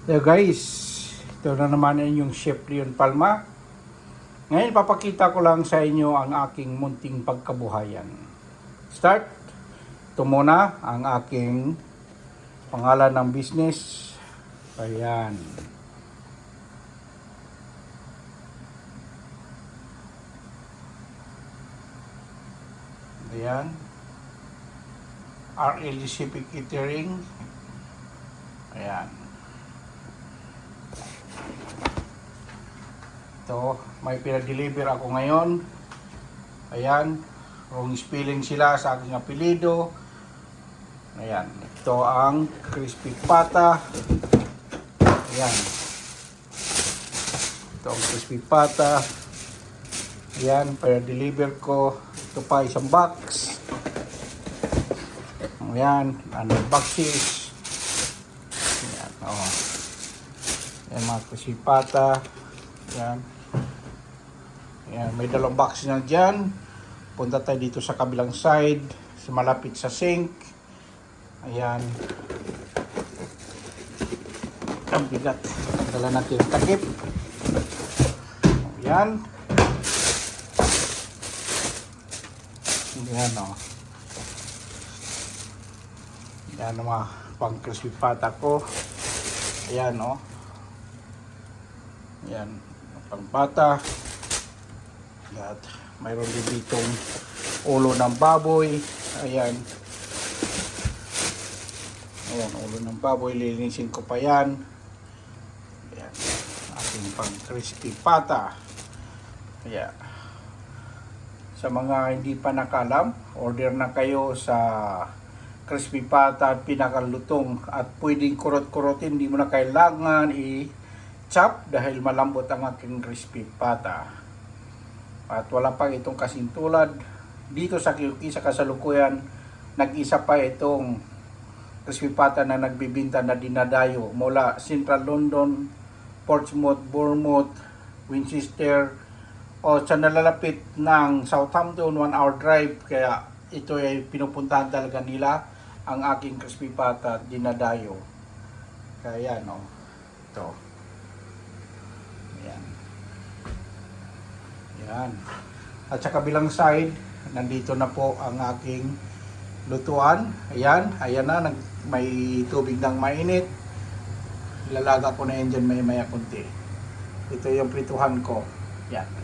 So guys, ito na naman yung Chef Leon Palma. Ngayon papakita ko lang sa inyo ang aking munting pagkabuhayan. Start. Ito muna ang aking pangalan ng business. Ayan. Ayan. RLGCP Catering. Ayan. Ito, may pinadeliver ako ngayon. Ayan. Wrong spelling sila sa aking apelido. Ayan. Ito ang crispy pata. Ayan. Ito ang crispy pata. Ayan, pinadeliver ko. Ito pa isang box. Ayan, ano boxes. Ayan, oh. Ayan mga crispy pata. Ayan. Ayan, may dalawang box na dyan. Punta tayo dito sa kabilang side, sa malapit sa sink. Ayan. Ang bigat. Tanggalan natin yung takip. Ayan. Ayan o. Ayan o mga pang crispy pata ko. Ayan o. Ayan. Pang pata. At mayroon din ditong ulo ng baboy. Ayan. Ayan, ulo ng baboy. Lilinisin ko pa yan. Ayan. Ating pang crispy pata. Ayan. Sa mga hindi pa nakalam, order na kayo sa crispy pata at pinakalutong. At pwedeng kurot-kurotin. Hindi mo na kailangan i-chop dahil malambot ang aking crispy pata. At wala pang itong kasing tulad. Dito sa QQ sa kasalukuyan, nag-isa pa itong crispy pata na nagbibinta na dinadayo mula Central London, Portsmouth, Bournemouth, Winchester, o sa nalalapit ng Southampton, 1 hour drive. Kaya ito ay pinupuntahan talaga nila ang aking crispy pata dinadayo. Kaya yan o. Ito. Ayan. Ayan. At sa kabilang side, nandito na po ang aking lutuan. Ayan. Ayan na. May tubig ng mainit. Ilalaga ko na yan dyan maya-maya kunti. Ito yung prituhan ko. Yan.